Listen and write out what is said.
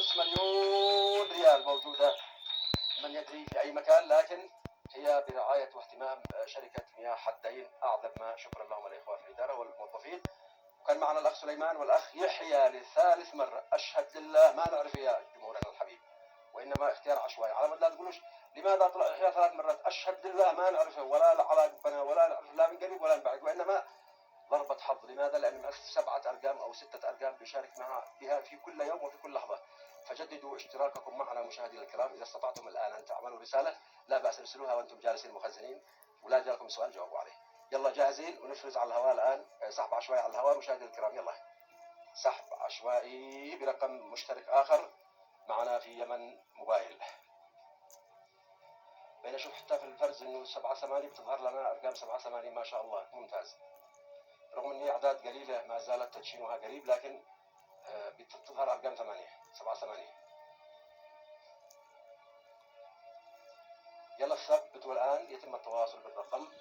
نصف مليون ريال موجودة من يدري في أي مكان، لكن هي برعاية واهتمام شركة مياه حدين. أعظم ما شكرا لهم الإخوة في الإدارة والموظفين. وكان معنا الأخ سليمان والأخ يحيى لثالث مرة. أشهد لله ما نعرف يا جمهورنا الحبيب، وإنما اختيار عشوائي. على مود لا تقولوش لماذا طلع يحيى 3 مرات. أشهد لله ما نعرفه ولا على قبنا ولا نعرف لا من قريب ولا من بعيد، وإنما ضربة حظ. لماذا؟ لأن من 7 أرقام أو 6 أرقام بيشارك بها في كل يوم وفي كل لحظة. فجددوا اشتراككم معنا مشاهدينا الكرام. إذا استطعتم الآن أن تعملوا رسالة لا بأس ارسلوها وأنتم جالسين مخزنين، ولا جاكم سؤال جاوبوا عليه. يلا جاهزين ونفرز على الهواء الآن. سحب عشوائي على الهواء مشاهدينا الكرام. يلا سحب عشوائي برقم مشترك آخر معنا في يمن موبايل. بين اشوف حتى في الفرز انه 7 8 بتظهر لنا ارقام 7 8 ما شاء الله ممتاز. رغم ان اعداد قليله ما زالت تدشينها قريب، لكن بتظهر ارقام 8 7 8. يلا الثبت والان يتم التواصل بالرقم